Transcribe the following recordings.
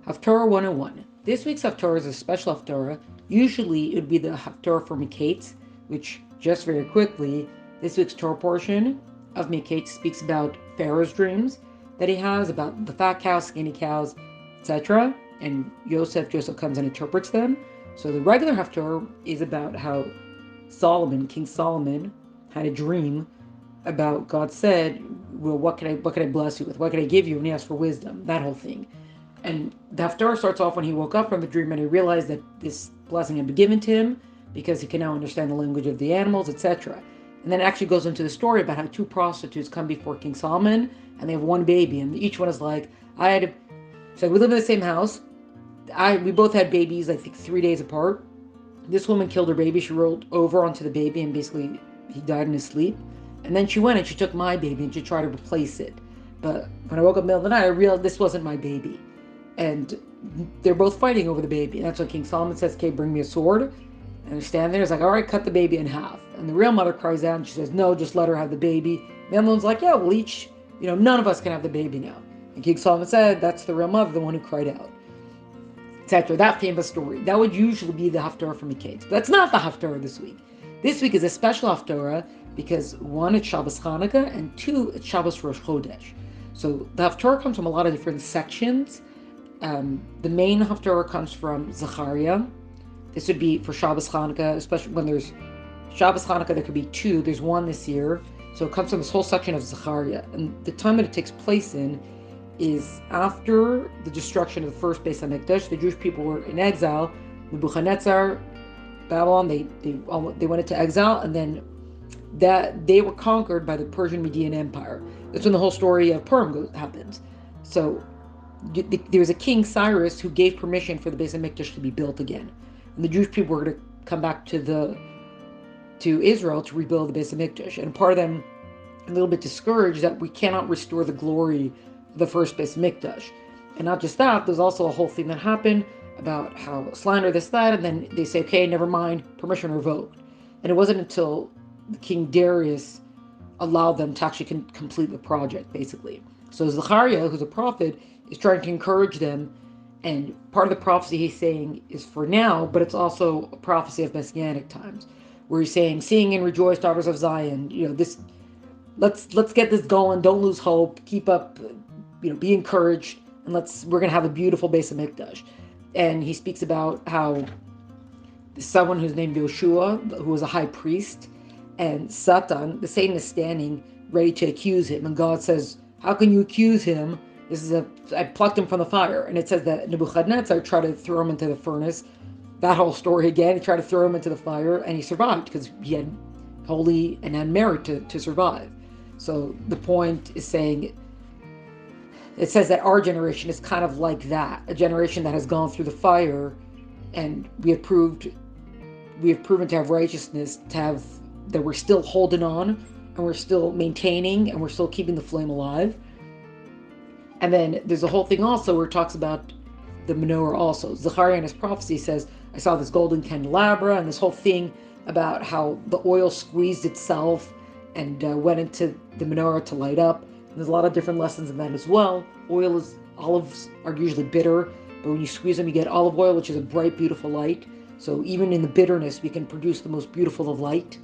Haftorah 101. This week's Haftorah is a special Haftorah. Usually it would be the Haftorah for Miketz, which, just very quickly, this week's Torah portion of Miketz speaks about Pharaoh's dreams that he has, about the fat cows, skinny cows, etc. And Joseph comes and interprets them. So the regular Haftorah is about how King Solomon, had a dream about God said, well, what can I bless you with? What can I give you? And he asked for wisdom, that whole thing. And the Haftarah starts off when he woke up from the dream and he realized that this blessing had been given to him because he can now understand the language of the animals, etc. And then it actually goes into the story about how two prostitutes come before King Solomon and they have one baby, and each one is like, so we live in the same house. We both had babies, I think 3 days apart. This woman killed her baby. She rolled over onto the baby and basically he died in his sleep. And then she went and she took my baby and she tried to replace it. But when I woke up in the middle of the night, I realized this wasn't my baby. And they're both fighting over the baby. And that's when King Solomon says, okay, bring me a sword. And they stand there. He's like, all right, cut the baby in half. And the real mother cries out and she says, no, just let her have the baby. And the other one's like, yeah, well, none of us can have the baby now. And King Solomon said, that's the real mother, the one who cried out. Etc. That famous story. That would usually be the Haftarah for Miketz. But that's not the Haftarah this week. This week is a special Haftarah because one, it's Shabbos Chanukah, and two, it's Shabbos Rosh Chodesh. So the Haftarah comes from a lot of different sections. The main Haftarah comes from Zechariah. This would be for Shabbos Chanukah, especially when there's Shabbos Chanukah, there could be two. There's one this year. So it comes from this whole section of Zechariah. And the time that it takes place in is after the destruction of the first Beis Hamikdash. The Jewish people were in exile. Nebuchadnezzar, Babylon, they went into exile, and then that they were conquered by the Persian Median Empire. That's when the whole story of Purim happens. So there was a king, Cyrus, who gave permission for the Beis Hamikdash to be built again, and the Jewish people were going to come back to Israel to rebuild the Beis Hamikdash. And part of them a little bit discouraged that we cannot restore the glory of the first Beis Hamikdash. And not just that, there's also a whole thing that happened about how slander this, that, and then they say, okay, never mind, permission revoked. And it wasn't until King Darius allowed them to actually complete the project, basically. So Zechariah, who's a prophet, is trying to encourage them, and part of the prophecy he's saying is for now, but it's also a prophecy of Messianic times, where he's saying, sing and rejoice, daughters of Zion, let's get this going, don't lose hope, keep up, be encouraged, and we're going to have a beautiful Beis Hamikdash. And he speaks about how someone who's named Yoshua, who was a high priest, and Satan, the Satan, is standing ready to accuse him. And God says, how can you accuse him? I plucked him from the fire. And it says that Nebuchadnezzar tried to throw him into the furnace. That whole story again, he tried to throw him into the fire, and he survived because he had holy and had merit to survive. So the point is saying, it says that our generation is kind of like that, a generation that has gone through the fire, and we have proven to have righteousness, that we're still holding on, and we're still maintaining, and we're still keeping the flame alive. And then there's a whole thing also where it talks about the menorah also. Zechariah in his prophecy says, I saw this golden candelabra, and this whole thing about how the oil squeezed itself and went into the menorah to light up. And there's a lot of different lessons in that as well. Olives are usually bitter, but when you squeeze them, you get olive oil, which is a bright, beautiful light. So even in the bitterness, we can produce the most beautiful of light.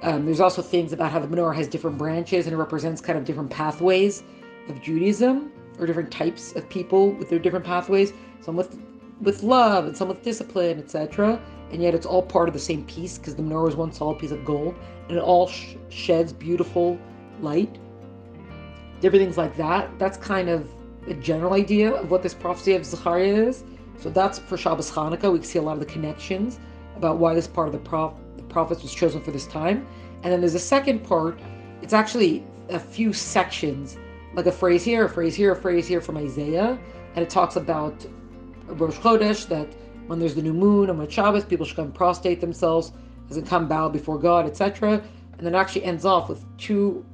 There's also things about how the menorah has different branches, and it represents kind of different pathways of Judaism, or different types of people with their different pathways. Some with love, and some with discipline, etc. And yet it's all part of the same piece, because the menorah is one solid piece of gold, and it all sheds beautiful light. Different things like that. That's kind of a general idea of what this prophecy of Zechariah is. So that's for Shabbos Chanukah. We can see a lot of the connections about why this part of the prophets was chosen for this time. And then there's a second part. It's actually a few sections, like a phrase here, a phrase here, a phrase here from Isaiah. And it talks about Rosh Chodesh, that when there's the new moon and when Shabbos, people should come prostrate themselves as they come bow before God, etc. And then it actually ends off with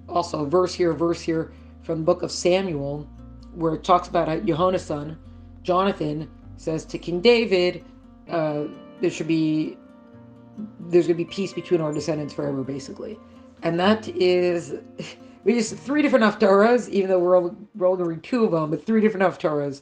also a verse here from the book of Samuel, where it talks about how Yehona's son, Jonathan, says to King David, there's going to be peace between our descendants forever, basically. And that is, we just 3 different Haftarahs, even though we're only reading 2 of them, but 3 different Haftarahs